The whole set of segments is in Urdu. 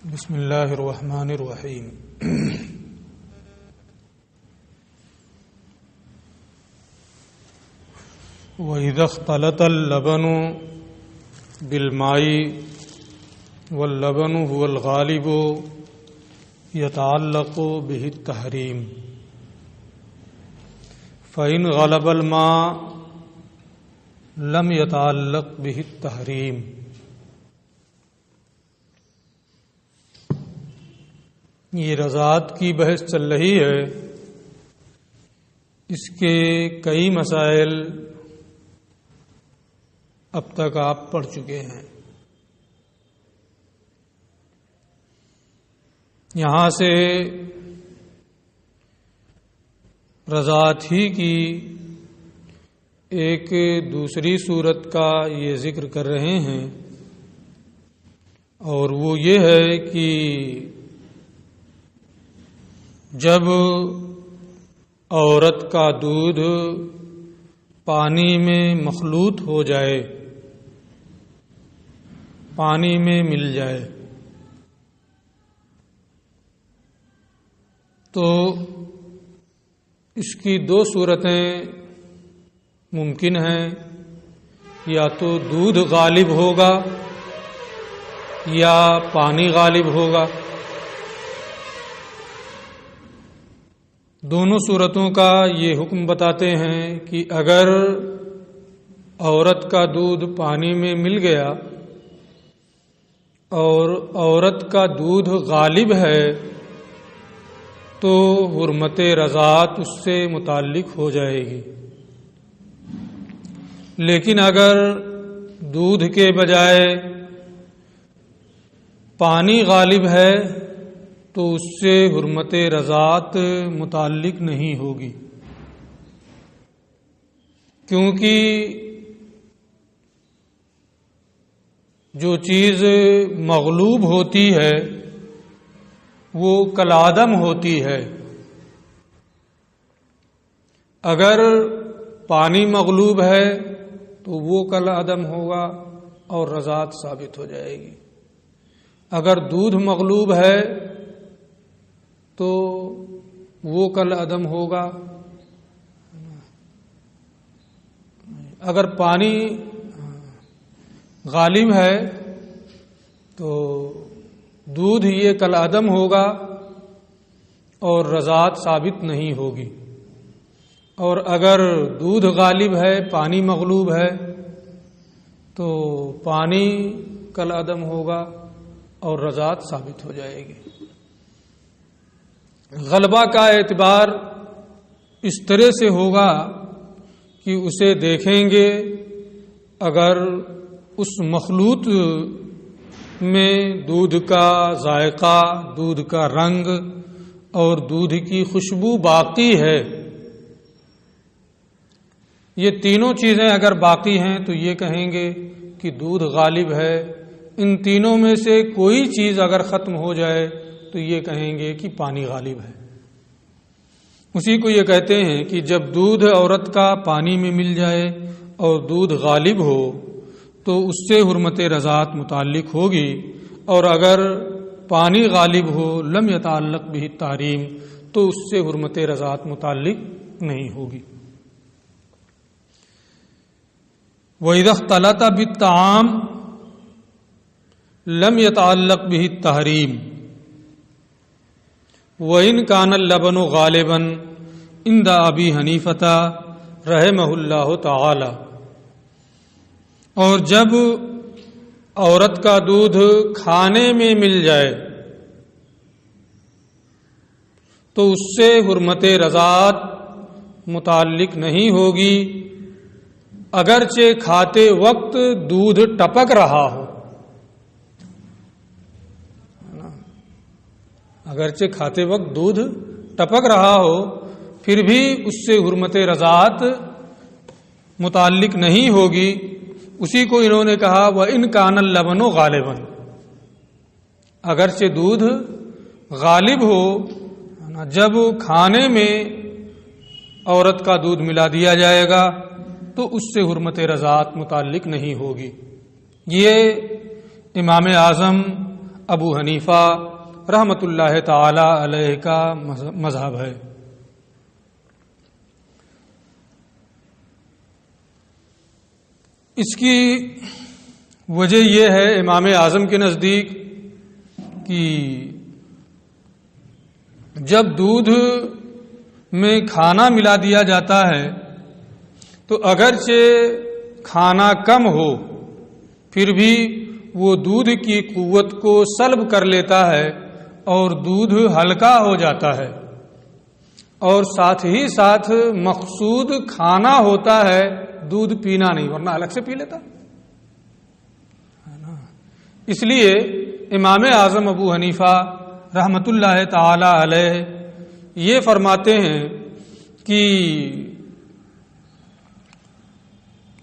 بسم اللہ الرحمن الرحیم وَإِذَا اخْتَلَطَ اللَّبَنُ بِالْمَاءِ وَاللَّبَنُ هُوَ الْغَالِبُ يَتَعَلَّقُ بِهِ التَّحْرِيمُ فَإِنْ غَلَبَ الْمَاءُ لَمْ يَتَعَلَّقْ بِهِ التَّحْرِيمُ۔ یہ رضاعت کی بحث چل رہی ہے، اس کے کئی مسائل اب تک آپ پڑھ چکے ہیں۔ یہاں سے رضاعت ہی کی ایک دوسری صورت کا یہ ذکر کر رہے ہیں، اور وہ یہ ہے کہ جب عورت کا دودھ پانی میں مخلوط ہو جائے، پانی میں مل جائے، تو اس کی دو صورتیں ممکن ہیں، یا تو دودھ غالب ہوگا یا پانی غالب ہوگا۔ دونوں صورتوں کا یہ حکم بتاتے ہیں کہ اگر عورت کا دودھ پانی میں مل گیا اور عورت کا دودھ غالب ہے تو حرمت رضاعت اس سے متعلق ہو جائے گی، لیکن اگر دودھ کے بجائے پانی غالب ہے تو اس سے حرمت رضاعت متعلق نہیں ہوگی، کیونکہ جو چیز مغلوب ہوتی ہے وہ کالعدم ہوتی ہے۔ اگر پانی مغلوب ہے تو وہ کالعدم ہوگا اور رضاعت ثابت ہو جائے گی۔ اگر دودھ مغلوب ہے تو وہ کالعدم ہوگا۔ اگر پانی غالب ہے تو دودھ یہ کالعدم ہوگا اور رضاعت ثابت نہیں ہوگی، اور اگر دودھ غالب ہے پانی مغلوب ہے تو پانی کالعدم ہوگا اور رضاعت ثابت ہو جائے گی۔ غلبہ کا اعتبار اس طرح سے ہوگا کہ اسے دیکھیں گے، اگر اس مخلوط میں دودھ کا ذائقہ، دودھ کا رنگ اور دودھ کی خوشبو باقی ہے، یہ تینوں چیزیں اگر باقی ہیں تو یہ کہیں گے کہ دودھ غالب ہے۔ ان تینوں میں سے کوئی چیز اگر ختم ہو جائے تو یہ کہیں گے کہ پانی غالب ہے۔ اسی کو یہ کہتے ہیں کہ جب دودھ عورت کا پانی میں مل جائے اور دودھ غالب ہو تو اس سے حرمت رضاعت متعلق ہوگی، اور اگر پانی غالب ہو لم یتعلق بہ التحریم تو اس سے حرمت رضاعت متعلق نہیں ہوگی۔ وَإِذَا اخْتَلَطَ بِالطَّعَامِ لم يتعلق به التحریم وَإِنْ كَانَ اللَّبَنُ غَالِبًا عِنْدَ أَبِي حَنِیفَةَ رحمہ اللہ تعالی۔ اور جب عورت کا دودھ کھانے میں مل جائے تو اس سے حرمت رضاعت متعلق نہیں ہوگی، اگرچہ کھاتے وقت دودھ ٹپک رہا ہو، اگرچہ کھاتے وقت دودھ ٹپک رہا ہو پھر بھی اس سے حرمت رضاعت متعلق نہیں ہوگی۔ اسی کو انہوں نے کہا وَإِنْ كَانَ اللَّبَنُ غَالِبًا، اگرچہ دودھ غالب ہو، جب کھانے میں عورت کا دودھ ملا دیا جائے گا تو اس سے حرمت رضاعت متعلق نہیں ہوگی۔ یہ امام اعظم ابو حنیفہ رحمۃ اللہ تعالی علیہ کا مذہب ہے۔ اس کی وجہ یہ ہے امام اعظم کے نزدیک کہ جب دودھ میں کھانا ملا دیا جاتا ہے تو اگرچہ کھانا کم ہو پھر بھی وہ دودھ کی قوت کو سلب کر لیتا ہے اور دودھ ہلکا ہو جاتا ہے، اور ساتھ ہی ساتھ مقصود کھانا ہوتا ہے، دودھ پینا نہیں، ورنہ الگ سے پی لیتا۔ اس لیے امام اعظم ابو حنیفہ رحمۃ اللہ تعالی علیہ یہ فرماتے ہیں کہ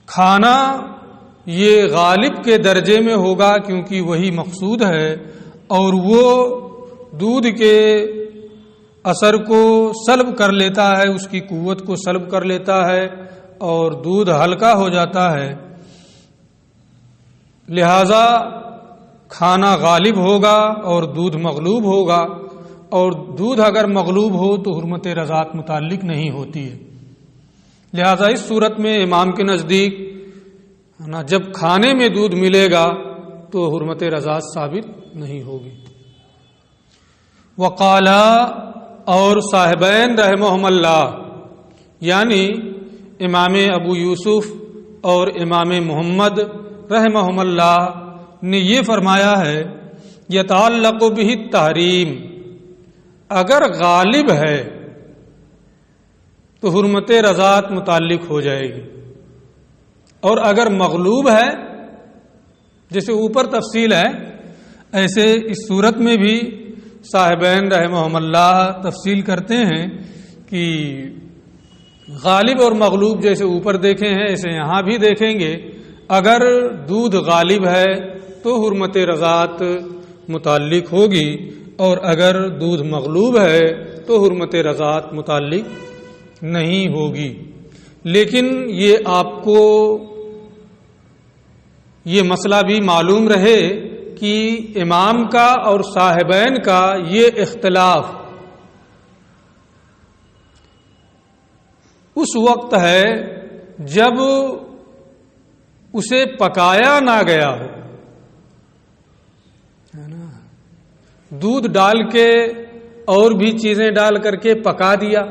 کھانا یہ غالب کے درجے میں ہوگا کیونکہ وہی مقصود ہے، اور وہ دودھ کے اثر کو سلب کر لیتا ہے، اس کی قوت کو سلب کر لیتا ہے اور دودھ ہلکا ہو جاتا ہے، لہذا کھانا غالب ہوگا اور دودھ مغلوب ہوگا، اور دودھ اگر مغلوب ہو تو حرمت رضاعت متعلق نہیں ہوتی ہے۔ لہذا اس صورت میں امام کے نزدیک جب کھانے میں دودھ ملے گا تو حرمت رضاعت ثابت نہیں ہوگی۔ وقالا، اور صاحبین رحمہم اللہ یعنی امام ابو یوسف اور امام محمد رحمہم اللہ نے یہ فرمایا ہے یتعلق بہ التحریم، اگر غالب ہے تو حرمت رضاعت متعلق ہو جائے گی، اور اگر مغلوب ہے جیسے اوپر تفصیل ہے ایسے اس صورت میں بھی صاحبین رحمہم اللہ تفصیل کرتے ہیں کہ غالب اور مغلوب جیسے اوپر دیکھے ہیں ایسے یہاں بھی دیکھیں گے۔ اگر دودھ غالب ہے تو حرمت رضاعت متعلق ہوگی، اور اگر دودھ مغلوب ہے تو حرمت رضاعت متعلق نہیں ہوگی۔ لیکن یہ آپ کو یہ مسئلہ بھی معلوم رہے کہ امام کا اور صاحبین کا یہ اختلاف اس وقت ہے جب اسے پکایا نہ گیا ہو، ہے نا، دودھ ڈال کے اور بھی چیزیں ڈال کر کے پکا دیا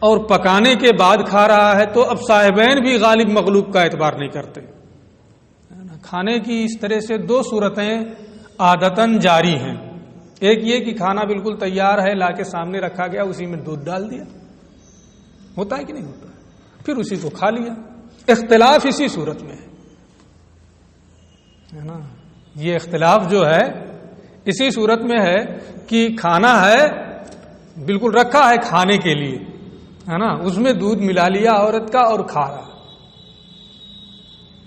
اور پکانے کے بعد کھا رہا ہے، تو اب صاحبین بھی غالب مغلوب کا اعتبار نہیں کرتے۔ کھانے کی اس طرح سے دو صورتیں عادتاً جاری ہیں، ایک یہ کہ کھانا بالکل تیار ہے، لا کے سامنے رکھا گیا، اسی میں دودھ ڈال دیا، ہوتا ہے کہ نہیں ہوتا، پھر اسی کو کھا لیا۔ اختلاف اسی صورت میں ہے نا، یہ اختلاف جو ہے اسی صورت میں ہے کہ کھانا ہے بالکل رکھا ہے کھانے کے لیے، ہے نا، اس میں دودھ ملا لیا عورت کا اور کھا رہا۔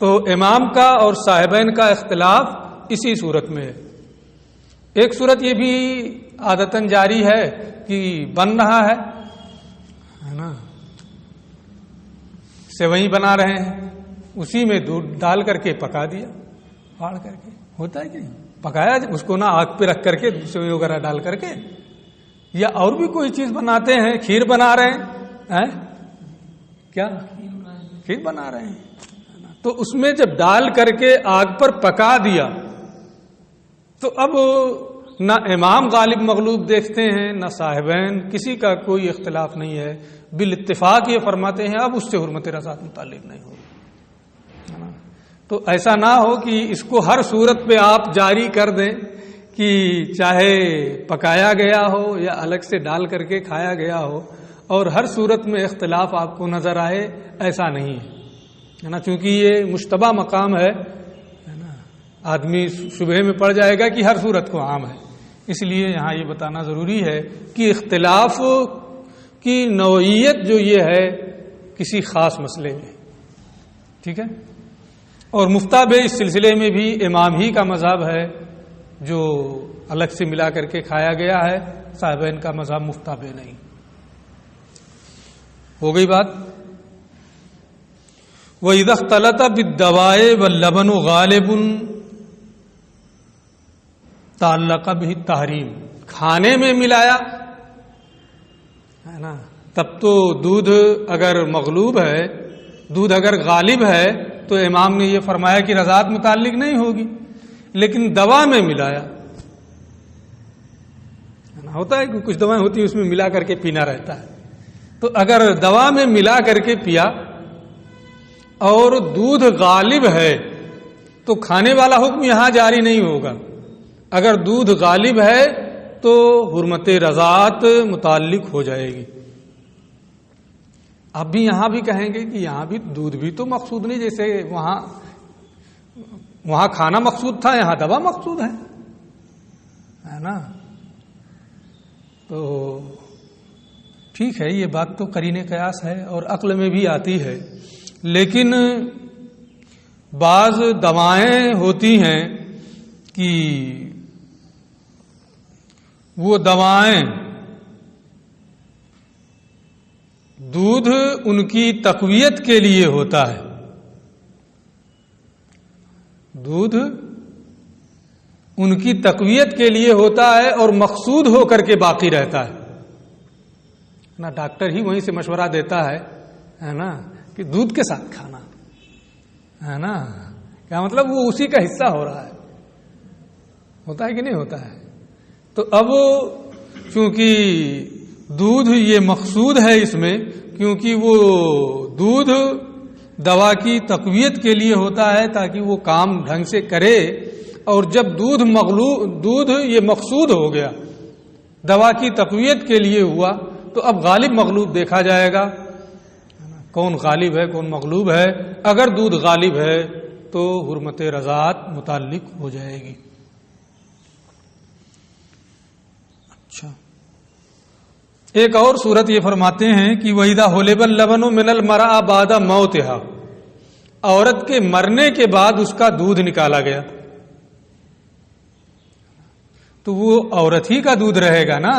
تو امام کا اور صاحبین کا اختلاف اسی صورت میں ہے۔ ایک صورت یہ بھی عادتاً جاری ہے کہ بن رہا ہے نا، سیوئی بنا رہے ہیں، اسی میں دودھ ڈال کر کے پکا دیا، پھاڑ کر کے، ہوتا ہے کہ نہیں، پکایا اس کو نہ آگ پہ رکھ کر کے سیوئی وغیرہ ڈال کر کے، یا اور بھی کوئی چیز بناتے ہیں، کھیر بنا رہے ہیں، کیا کھیر بنا رہے ہیں، تو اس میں جب ڈال کر کے آگ پر پکا دیا تو اب نہ امام غالب مغلوب دیکھتے ہیں نہ صاحبین، کسی کا کوئی اختلاف نہیں ہے، بالاتفاق یہ فرماتے ہیں اب اس سے حرمت رضاعت متعلق نہیں ہوگی۔ تو ایسا نہ ہو کہ اس کو ہر صورت پہ آپ جاری کر دیں کہ چاہے پکایا گیا ہو یا الگ سے ڈال کر کے کھایا گیا ہو، اور ہر صورت میں اختلاف آپ کو نظر آئے، ایسا نہیں ہے نا، چونکہ یہ مشتبہ مقام ہے نا، آدمی شبہے میں پڑ جائے گا کہ ہر صورت کو عام ہے، اس لیے یہاں یہ بتانا ضروری ہے کہ اختلاف کی نوعیت جو یہ ہے کسی خاص مسئلے میں، ٹھیک ہے۔ اور مفتابے اس سلسلے میں بھی امام ہی کا مذہب ہے جو الگ سے ملا کر کے کھایا گیا ہے، صاحبین کا مذہب مفتابے نہیں۔ ہو گئی بات۔ وَإِذَا اخْتَلَطَ بِالدَّوَاءِ وَاللَّبَنُ غَالِبٌ، تعلق به تحریم، کھانے میں ملایا ہے نا، تب تو دودھ اگر مغلوب ہے، دودھ اگر غالب ہے تو امام نے یہ فرمایا کہ رضاعت متعلق نہیں ہوگی، لیکن دوا میں ملایا، ہوتا ہے کہ کچھ دوائیں ہوتی ہیں اس میں ملا کر کے پینا رہتا ہے، تو اگر دوا میں ملا کر کے پیا اور دودھ غالب ہے تو کھانے والا حکم یہاں جاری نہیں ہوگا، اگر دودھ غالب ہے تو حرمت رضاعت متعلق ہو جائے گی۔ اب بھی یہاں بھی کہیں گے کہ یہاں بھی دودھ بھی تو مقصود نہیں، جیسے وہاں کھانا مقصود تھا، یہاں دوا مقصود ہے نا، تو ٹھیک ہے، یہ بات تو قرین قیاس ہے اور عقل میں بھی آتی ہے، لیکن بعض دوائیں ہوتی ہیں کہ وہ دوائیں دودھ ان کی تقویت کے لیے ہوتا ہے، دودھ ان کی تقویت کے لیے ہوتا ہے اور مقصود ہو کر کے باقی رہتا ہے نا، ڈاکٹر ہی وہیں سے مشورہ دیتا ہے نا کہ دودھ کے ساتھ کھانا ہے نا، کیا مطلب وہ اسی کا حصہ ہو رہا ہے، ہوتا ہے کہ نہیں ہوتا ہے؟ تو اب چونکہ دودھ یہ مقصود ہے اس میں، کیونکہ وہ دودھ دوا کی تقویت کے لیے ہوتا ہے تاکہ وہ کام ڈھنگ سے کرے، اور جب دودھ یہ مقصود ہو گیا، دوا کی تقویت کے لیے ہوا، تو اب غالب مغلوب دیکھا جائے گا، کون غالب ہے کون مغلوب ہے۔ اگر دودھ غالب ہے تو حرمت رضاعت متعلق ہو جائے گی۔ اچھا، ایک اور صورت یہ فرماتے ہیں کہ وَإِذَا حُلِبَ اللَّبَنُ مِنَ الْمَرْأَةِ بَعْدَ مَوْتِهَا، عورت کے مرنے کے بعد اس کا دودھ نکالا گیا، تو وہ عورت ہی کا دودھ رہے گا نا،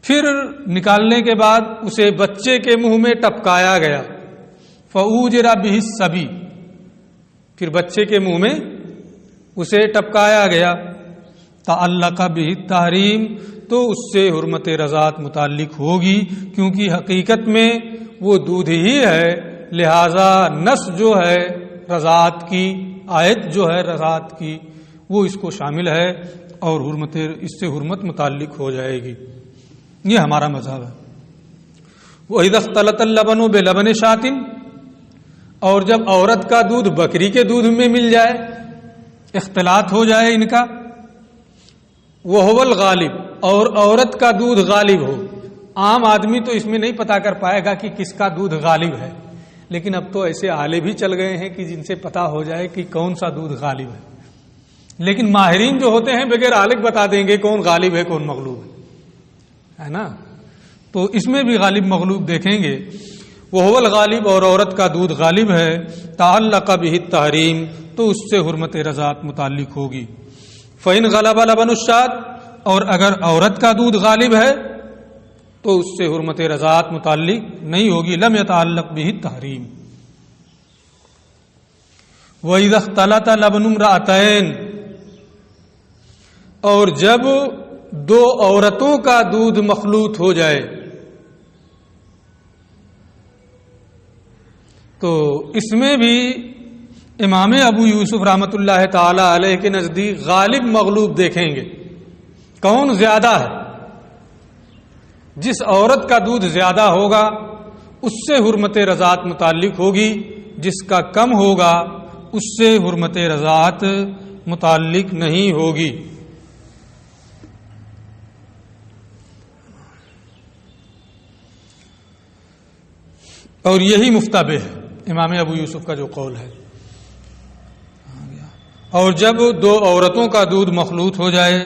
پھر نکالنے کے بعد اسے بچے کے منہ میں ٹپکایا گیا، فَأُوجِرَ بِهِ الصَّبِيُّ، پھر بچے کے منہ میں اسے ٹپکایا گیا، تعلق بِهِ التحریم، تو اس سے حرمت رضاعت متعلق ہوگی، کیونکہ حقیقت میں وہ دودھ ہی ہے، لہذا نص جو ہے رضاعت کی، آیت جو ہے رضاعت کی، وہ اس کو شامل ہے اور اس سے حرمت متعلق ہو جائے گی۔ یہ ہمارا مذہب ہے۔ وَإِذَا اخْتَلَطَ اللَّبَنُ بِلَبَنِ شَاةٍ، اور جب عورت کا دودھ بکری کے دودھ میں مل جائے، اختلاط ہو جائے ان کا، وَهُوَ الْغَالِبُ، اور عورت کا دودھ غالب ہو، عام آدمی تو اس میں نہیں پتا کر پائے گا کہ کس کا دودھ غالب ہے، لیکن اب تو ایسے آلے بھی چل گئے ہیں کہ جن سے پتا ہو جائے کہ کون سا دودھ غالب ہے، لیکن ماہرین جو ہوتے ہیں بغیر آلے بتا دیں گے کون غالب ہے کون مغلوب ہے نا، تو اس میں بھی غالب مغلوب دیکھیں گے۔ وَهُوَ الْغَالِبُ، اور عورت کا دودھ غالب ہے، تعلق بِهِ التحریم، تو اس سے حرمت رضاعت متعلق ہوگی۔ فَإِنْ غَلَبَ لَبَنُ الشَّاةِ، اور اگر عورت کا دودھ غالب ہے تو اس سے حرمت رضاعت متعلق نہیں ہوگی، لم يتعلق به التحریم۔ وَإِذَا اخْتَلَطَ لَبْنُ امْرَأَتَيْنِ، اور جب دو عورتوں کا دودھ مخلوط ہو جائے تو اس میں بھی امام ابو یوسف رحمۃ اللہ تعالی علیہ کے نزدیک غالب مغلوب دیکھیں گے، کون زیادہ ہے، جس عورت کا دودھ زیادہ ہوگا اس سے حرمت رضاعت متعلق ہوگی، جس کا کم ہوگا اس سے حرمت رضاعت متعلق نہیں ہوگی۔ اور یہی مفتبہ ہے امام ابو یوسف کا جو قول ہے۔ اور جب دو عورتوں کا دودھ مخلوط ہو جائے،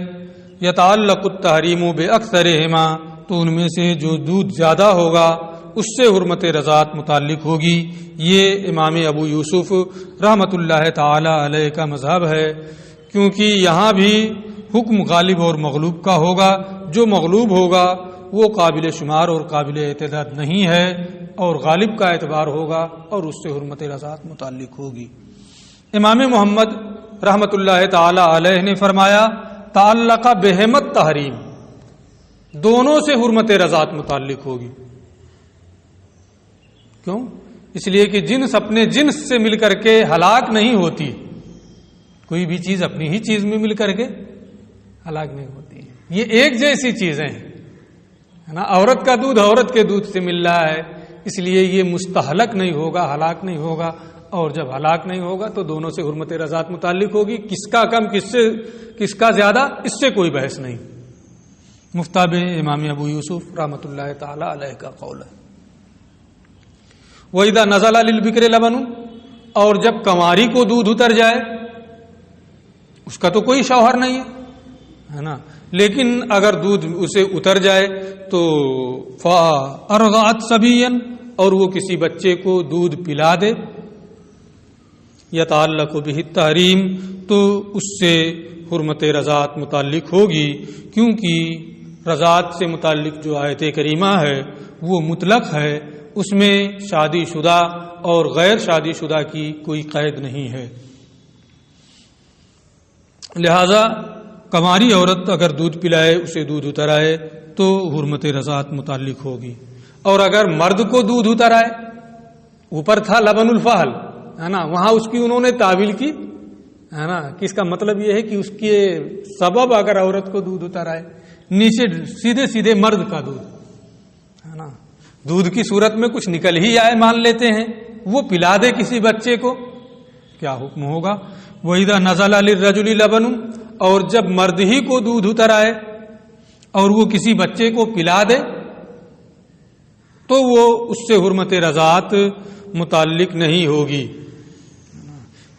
یتعلق التحریم باکثرہما، تو ان میں سے جو دودھ زیادہ ہوگا اس سے حرمت رضاعت متعلق ہوگی۔ یہ امام ابو یوسف رحمۃ اللہ تعالی علیہ کا مذہب ہے، کیونکہ یہاں بھی حکم غالب اور مغلوب کا ہوگا، جو مغلوب ہوگا وہ قابل شمار اور قابل اعتداد نہیں ہے، اور غالب کا اعتبار ہوگا اور اس سے حرمت رضاعت متعلق ہوگی۔ امام محمد رحمت اللہ تعالی علیہ نے فرمایا تعلق بہمت تحریم، دونوں سے حرمت رضاعت متعلق ہوگی. کیوں؟ اس لیے کہ جنس اپنے جنس سے مل کر کے ہلاک نہیں ہوتی. کوئی بھی چیز اپنی ہی چیز میں مل کر کے ہلاک نہیں ہوتی. یہ ایک جیسی چیزیں ہیں، ہے نا. عورت کا دودھ عورت کے دودھ سے مل رہا ہے، اس لیے یہ مستحلق نہیں ہوگا، ہلاک نہیں ہوگا. اور جب ہلاک نہیں ہوگا تو دونوں سے حرمت رضاعت متعلق ہوگی. کس کا کم کس کا زیادہ، اس سے کوئی بحث نہیں. مفتاب امام ابو یوسف رحمۃ اللہ تعالی علیہ کا قول ہے. وَإِذَا نَزَلَ لِلْبِكْرِ لَبَنٌ، اور جب کنواری کو دودھ اتر جائے، اس کا تو کوئی شوہر نہیں ہے نا، لیکن اگر دودھ اسے اتر جائے تو فَأَرْضَعَتْ صَبِيًّا، اور وہ کسی بچے کو دودھ پلا دے، يَتَعَلَّقُ بِهِ التَّحْرِيمُ، تو اس سے حرمت رضاعت متعلق ہوگی، کیونکہ رضاعت سے متعلق جو آیت کریمہ ہے وہ مطلق ہے، اس میں شادی شدہ اور غیر شادی شدہ کی کوئی قید نہیں ہے. لہذا کنواری عورت اگر دودھ پلائے، اسے دودھ اتر آئے تو حرمت رضاعت متعلق ہوگی. اور اگر مرد کو دودھ اتر آئے، اوپر تھا لبن الفحل، ہے نا، وہاں اس کی انہوں نے تعویل کی، ہے نا، کہ اس کا مطلب یہ ہے کہ اس کے سبب اگر عورت کو دودھ اتر آئے، نیچے سیدھے مرد کا دودھ، ہے نا، دودھ کی صورت میں کچھ نکل ہی آئے مان لیتے ہیں، وہ پلا دے کسی بچے کو، کیا حکم ہوگا؟ وَإِذَا نَزَلَ لِلرَّجُلِ لَبَنٌ، اور جب مرد ہی کو دودھ اتر آئے اور وہ کسی بچے کو پلا دے تو وہ اس سے حرمت رضاعت متعلق نہیں ہوگی،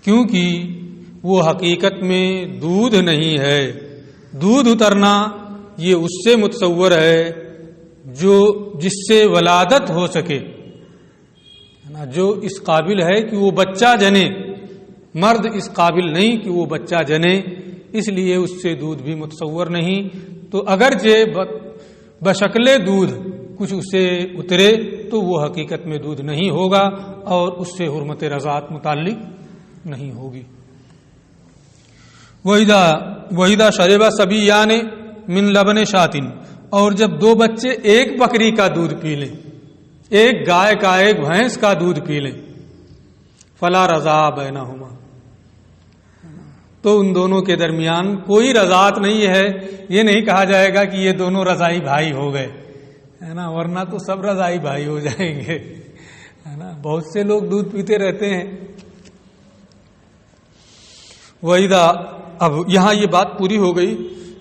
کیونکہ وہ حقیقت میں دودھ نہیں ہے. دودھ اترنا یہ اس سے متصور ہے جو جس سے ولادت ہو سکے، جو اس قابل ہے کہ وہ بچہ جنے. مرد اس قابل نہیں کہ وہ بچہ جنے، اس لیے اس سے دودھ بھی متصور نہیں. تو اگرچہ بشکل دودھ کچھ اسے اترے تو وہ حقیقت میں دودھ نہیں ہوگا اور اس سے حرمت رضاعت متعلق نہیں ہوگی. وَإِذَا شَرِبَ صَبِيَّانِ مِن لَبَنِ شَاةٍ، اور جب دو بچے ایک بکری کا دودھ پی لیں، ایک گائے کا ایک بھینس کا دودھ پی لیں، فلا رضاع بینہما، تو ان دونوں کے درمیان کوئی رضاعت نہیں ہے. یہ نہیں کہا جائے گا کہ یہ دونوں رضائی بھائی ہو گئے، ہے نا، ورنہ تو سب رضائی بھائی ہو جائیں گے، ہے نا. بہت سے لوگ دودھ پیتے رہتے ہیں. وَإِذَا، اب یہاں یہ بات پوری ہو گئی،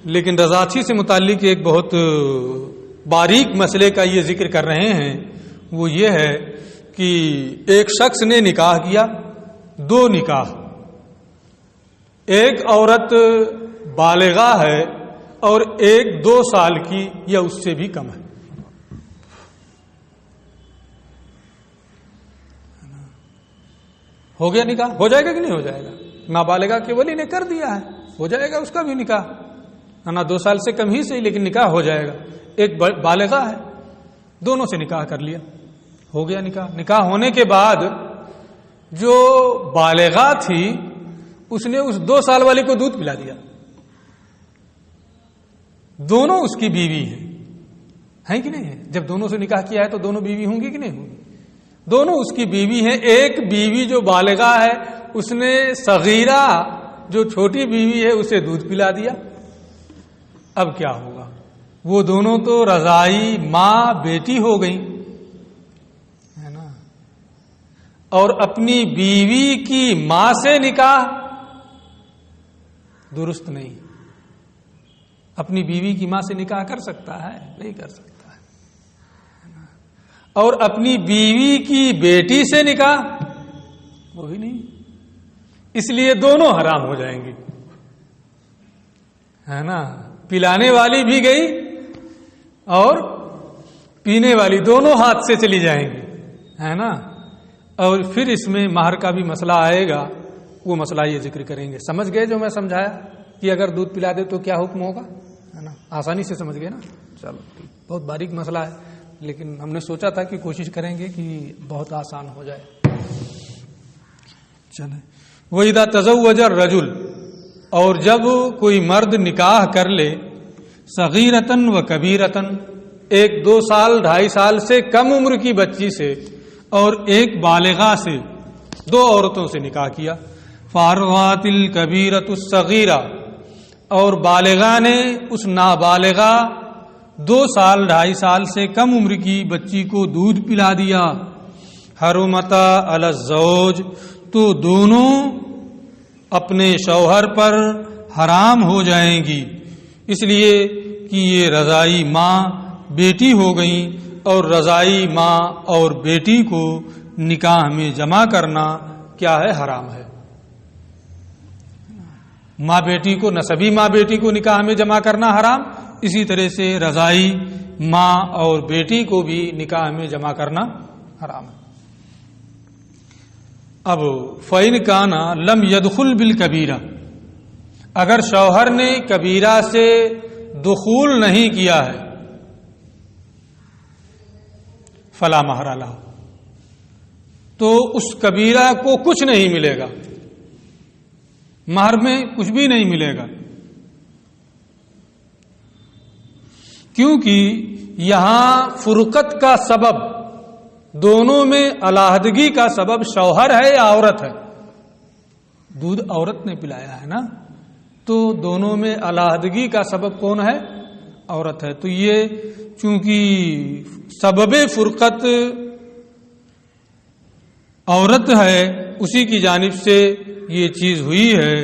لیکن رضاعتی سے متعلق ایک بہت باریک مسئلے کا یہ ذکر کر رہے ہیں. وہ یہ ہے کہ ایک شخص نے نکاح کیا، دو نکاح، ایک عورت بالغہ ہے اور ایک 2 سال کی یا اس سے بھی کم ہے. ہو گیا نکاح، ہو جائے گا کہ نہیں ہو جائے گا؟ نابالغہ کے ولی نے کر دیا ہے، ہو جائے گا اس کا بھی نکاح، ہے نا، 2 سال سے کم ہی سے، لیکن نکاح ہو جائے گا. ایک بالغہ ہے، دونوں سے نکاح کر لیا، ہو گیا نکاح. نکاح ہونے کے بعد جو بالغہ تھی اس نے اس 2 سال والی کو دودھ پلا دیا. دونوں اس کی بیوی ہیں کہ نہیں ہے؟ جب دونوں سے نکاح کیا ہے تو دونوں بیوی ہوں گی کہ نہیں ہوں گی؟ دونوں اس کی بیوی ہیں. ایک بیوی جو بالغہ ہے اس نے صغیرہ جو چھوٹی بیوی ہے اسے دودھ پلا دیا. اب کیا ہوگا؟ وہ دونوں تو رضائی ماں بیٹی ہو گئی، ہے نا، اور اپنی بیوی کی ماں سے نکاح درست نہیں. اپنی بیوی کی ماں سے نکاح کر سکتا ہے؟ نہیں کر سکتا ہے. اور اپنی بیوی کی بیٹی سے نکاح، وہ بھی نہیں. اس لیے دونوں حرام ہو جائیں گے، ہے نا. پلانے والی بھی گئی اور پینے والی، دونوں ہاتھ سے چلی جائیں گی، ہے نا. اور پھر اس میں مہر کا بھی مسئلہ آئے گا، وہ مسئلہ یہ ذکر کریں گے. سمجھ گئے جو میں سمجھایا کہ اگر دودھ پلا دے تو کیا حکم ہوگا، ہے نا؟ آسانی سے سمجھ گئے نا. چلو ٹھیک، بہت باریک مسئلہ ہے، لیکن ہم نے سوچا تھا کہ کوشش کریں گے کہ بہت آسان ہو جائے. چلیں. وَإِذَا تَزَوَّجَ الرَّجُلُ، اور جب کوئی مرد نکاح کر لے صغیرتن و کبیرتن، 1-2 سال 2.5 سال سے کم عمر کی بچی سے اور ایک بالغہ سے، 2 عورتوں سے نکاح کیا، فارغات الکبیرۃ الصغیرہ، اور بالغہ نے اس نابالغہ 2 سال 2.5 سال سے کم عمر کی بچی کو دودھ پلا دیا، حرمتا علی الزوج، تو دونوں اپنے شوہر پر حرام ہو جائیں گی، اس لیے کہ یہ رضائی ماں بیٹی ہو گئیں، اور رضائی ماں اور بیٹی کو نکاح میں جمع کرنا کیا ہے؟ حرام ہے۔ ماں بیٹی کو، نسبی ماں بیٹی کو نکاح میں جمع کرنا حرام، اسی طرح سے رضائی ماں اور بیٹی کو بھی نکاح میں جمع کرنا حرام ہے۔ اب فَإِنْ كَانَ لَمْ يَدْخُلْ بِالْكَبِيرَةِ، اگر شوہر نے کبیرہ سے دخول نہیں کیا ہے، فَلَا مَهْرَ لَهُ، تو اس کبیرہ کو کچھ نہیں ملے گا، مہر میں کچھ بھی نہیں ملے گا، کیونکہ یہاں فرقت کا سبب، دونوں میں علیحدگی کا سبب شوہر ہے یا عورت ہے؟ دودھ عورت نے پلایا ہے نا، تو دونوں میں علیحدگی کا سبب کون ہے؟ عورت ہے۔ تو یہ چونکہ سبب فرقت عورت ہے، اسی کی جانب سے یہ چیز ہوئی ہے،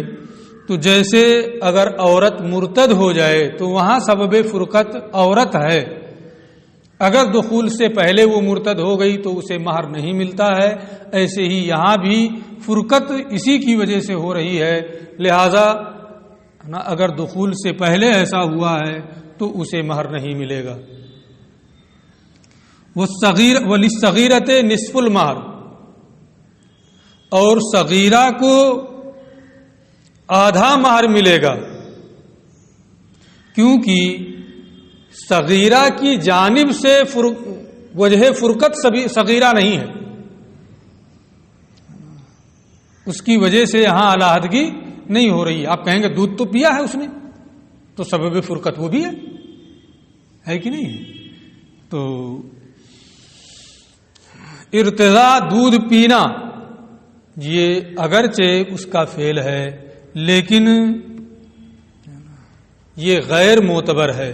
تو جیسے اگر عورت مرتد ہو جائے تو وہاں سبب فرقت عورت ہے، اگر دخول سے پہلے وہ مرتد ہو گئی تو اسے مہر نہیں ملتا ہے، ایسے ہی یہاں بھی فرقت اسی کی وجہ سے ہو رہی ہے، لہذا اگر دخول سے پہلے ایسا ہوا ہے تو اسے مہر نہیں ملے گا۔ وَلِلصَّغِيرَةِ نِصْفُ الْمَہر، اور صغیرہ کو آدھا مہر ملے گا، کیونکہ صغیرہ کی جانب سے وجہ فرقت صغیرہ نہیں ہے، اس کی وجہ سے یہاں علیحدگی نہیں ہو رہی ہے۔ آپ کہیں گے دودھ تو پیا ہے اس نے، تو سبب فرقت وہ بھی ہے کہ نہیں؟ تو ارتضاء دودھ پینا یہ اگرچہ اس کا فعل ہے، لیکن یہ غیر معتبر ہے۔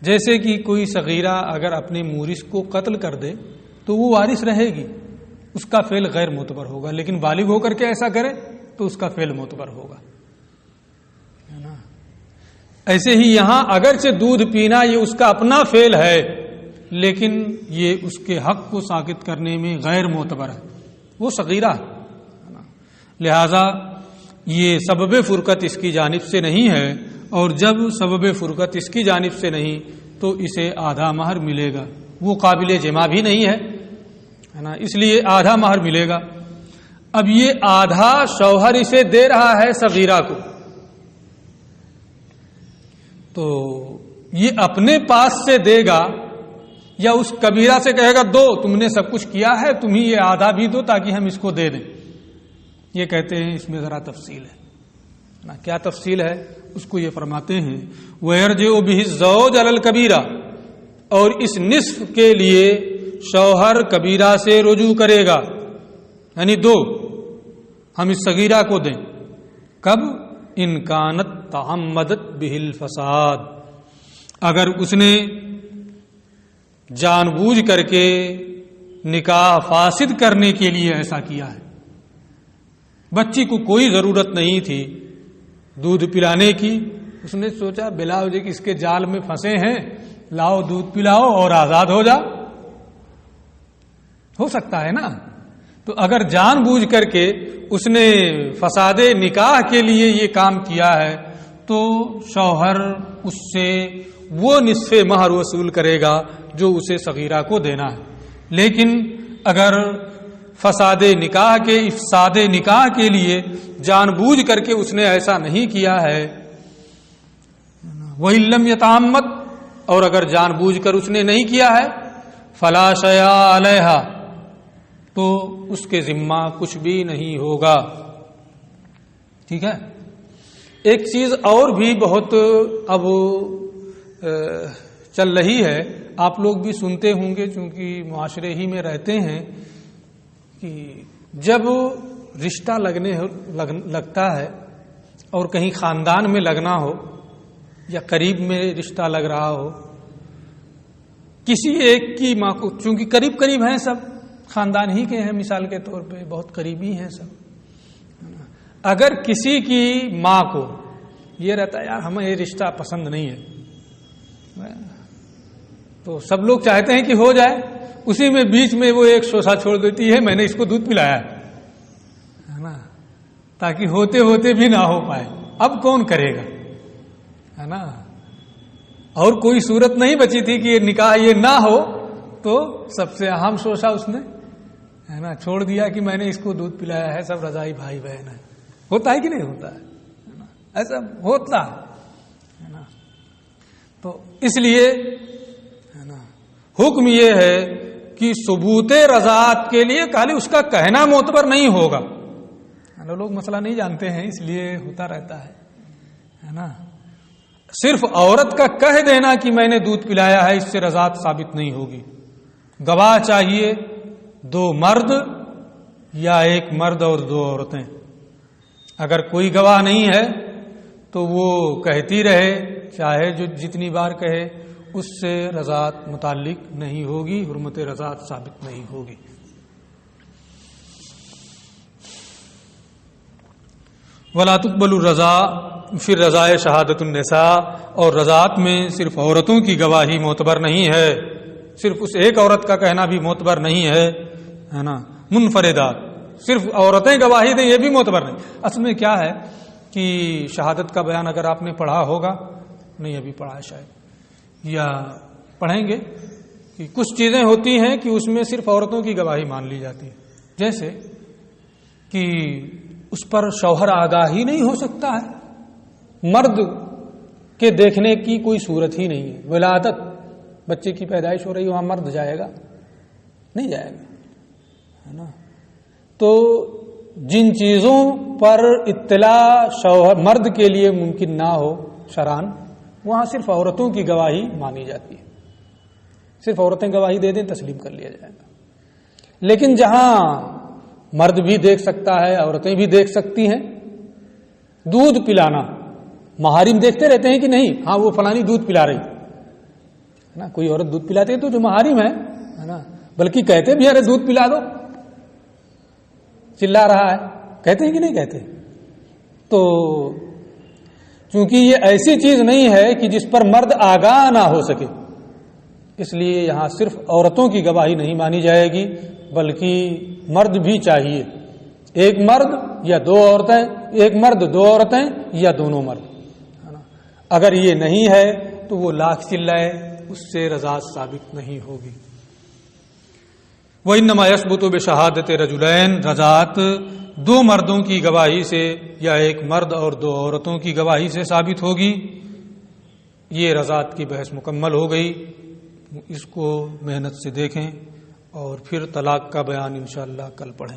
جیسے کہ کوئی صغیرہ اگر اپنے مورث کو قتل کر دے تو وہ وارث رہے گی، اس کا فعل غیر معتبر ہوگا، لیکن بالغ ہو کر کے ایسا کرے تو اس کا فعل معتبر ہوگا، ہے نا؟ ایسے ہی یہاں اگرچہ دودھ پینا یہ اس کا اپنا فعل ہے، لیکن یہ اس کے حق کو ساقط کرنے میں غیر معتبر ہے، وہ صغیرہ ہے، لہذا یہ سبب فرقت اس کی جانب سے نہیں ہے، اور جب سبب فرقت اس کی جانب سے نہیں تو اسے آدھا مہر ملے گا، وہ قابل جمع بھی نہیں ہے نا، اس لیے آدھا مہر ملے گا۔ اب یہ آدھا شوہر اسے دے رہا ہے صغیرہ کو، تو یہ اپنے پاس سے دے گا یا اس کبیرہ سے کہے گا دو، تم نے سب کچھ کیا ہے، تم ہی یہ آدھا بھی دو تاکہ ہم اس کو دے دیں؟ یہ کہتے ہیں اس میں ذرا تفصیل ہے نا۔ کیا تفصیل ہے اس کو یہ فرماتے ہیں، وَيَرْجِعُ بِهِ الزَّوْجُ عَلَى الْكَبِيرَةِ، اور اس نصف کے لیے شوہر کبیرہ سے رجوع کرے گا، یعنی دو ہم اس صغیرہ کو دیں، کب؟ ان کانت تعمدت بِهِ الفساد، اگر اس نے جان بوجھ کر کے نکاح فاسد کرنے کے لیے ایسا کیا ہے۔ بچی کو کوئی ضرورت نہیں تھی دودھ پلانے کی، اس نے سوچا بلا وجہ کہ اس کے جال میں پھنسے ہیں، لاؤ دودھ پلاؤ اور آزاد ہو جا، ہو سکتا ہے نا۔ تو اگر جان بوجھ کر کے اس نے فساد نکاح کے لیے یہ کام کیا ہے تو شوہر اس سے وہ نصف مہر وصول کرے گا جو اسے صغیرہ کو دینا ہے۔ لیکن اگر فساد نکاح کے افساد نکاح کے لیے جان بوجھ کر کے اس نے ایسا نہیں کیا ہے، وَإِن لَّمْ يَتَعَمَّدْ، اور اگر جان بوجھ کر اس نے نہیں کیا ہے، فَلَا شَيْءَ عَلَيْهَا، تو اس کے ذمہ کچھ بھی نہیں ہوگا۔ ٹھیک ہے. ایک چیز اور بھی بہت اب چل رہی ہے، آپ لوگ بھی سنتے ہوں گے چونکہ معاشرے ہی میں رہتے ہیں، کہ جب رشتہ لگتا ہے اور کہیں خاندان میں لگنا ہو یا قریب میں رشتہ لگ رہا ہو، کسی ایک کی ماں کو، چونکہ قریب قریب ہیں سب، خاندان ہی کے ہیں، مثال کے طور پہ بہت قریبی ہیں سب، اگر کسی کی ماں کو یہ رہتا ہے یار ہمیں یہ رشتہ پسند نہیں ہے، تو سب لوگ چاہتے ہیں کہ ہو جائے، اسی میں بیچ میں وہ ایک شوشہ چھوڑ دیتی ہے، میں نے اس کو دودھ پلایا ہے نا، تاکہ ہوتے ہوتے بھی نہ ہو پائے. اب کون کرے گا، ہے نا؟ اور کوئی صورت نہیں بچی تھی کہ یہ نکاح یہ نہ ہو، تو سب سے اہم شوشہ اس نے، ہے نا، چھوڑ دیا کہ میں نے اس کو دودھ پلایا ہے، سب رضائی بھائی بہن ہے. ہوتا ہے کہ نہیں ہوتا ہے؟ ایسا ہوتا ہے نا. تو اس لیے ہے نا حکم یہ ہے کہ ثبوت رضاعت کے لیے خالی اس کا کہنا معتبر نہیں ہوگا. لوگ مسئلہ نہیں جانتے ہیں، اس لیے ہوتا رہتا ہے نا. صرف عورت کا کہہ دینا کہ میں نے دودھ پلایا ہے، اس سے رضاعت ثابت نہیں ہوگی. گواہ چاہیے 2 مرد یا 1 مرد اور 2 عورتیں. اگر کوئی گواہ نہیں ہے تو وہ کہتی رہے، چاہے جو جتنی بار کہے، اس سے رضاعت متعلق نہیں ہوگی، حرمت رضاعت ثابت نہیں ہوگی. ولا تقبل الرضاء پھر رضائے شہادت النساء، اور رضاعت میں صرف عورتوں کی گواہی معتبر نہیں ہے، صرف اس ایک عورت کا کہنا بھی معتبر نہیں ہے نا. منفردات، صرف عورتیں گواہی دیں یہ بھی معتبر نہیں. اصل میں کیا ہے کہ شہادت کا بیان اگر آپ نے پڑھا ہوگا، نہیں ابھی پڑھا ہے شاید، یا پڑھیں گے، کہ کچھ چیزیں ہوتی ہیں کہ اس میں صرف عورتوں کی گواہی مان لی جاتی ہے. جیسے کہ اس پر شوہر آگاہ ہی نہیں ہو سکتا ہے، مرد کے دیکھنے کی کوئی صورت ہی نہیں ہے. ولادت، بچے کی پیدائش ہو رہی ہے، وہاں مرد جائے گا؟ نہیں جائے گا، ہے نا. تو جن چیزوں پر اطلاع شوہر مرد کے لیے ممکن نہ ہو شرعاً، وہاں صرف عورتوں کی گواہی مانی جاتی ہے. صرف عورتیں گواہی دے دیں تسلیم کر لیا جائے گا. لیکن جہاں مرد بھی دیکھ سکتا ہے، عورتیں بھی دیکھ سکتی ہیں، دودھ پلانا محارم دیکھتے رہتے ہیں کہ نہیں، ہاں وہ فلانی دودھ پلا رہی ہے نا. کوئی عورت دودھ پلاتی ہے تو جو محارم ہے نا، بلکہ کہتے بھی ارے دودھ پلا دو، چلا رہا ہے، کہتے ہیں کہ نہیں کہتے. تو چونکہ یہ ایسی چیز نہیں ہے کہ جس پر مرد آگاہ نہ ہو سکے، اس لیے یہاں صرف عورتوں کی گواہی نہیں مانی جائے گی، بلکہ مرد بھی چاہیے. 1 مرد یا 2 عورتیں، 1 مرد 2 عورتیں یا دونوں مرد، ہے نا. اگر یہ نہیں ہے تو وہ لاکھ چلائے، اس سے رضاعت ثابت نہیں ہوگی. وَإِنَّمَا يَثْبُتُ بِشَهَادَةِ رَجُلَيْنِ، رضاعت 2 مردوں کی گواہی سے یا 1 مرد اور 2 عورتوں کی گواہی سے ثابت ہوگی. یہ رضاعت کی بحث مکمل ہو گئی. اس کو محنت سے دیکھیں اور پھر طلاق کا بیان انشاءاللہ کل پڑھیں.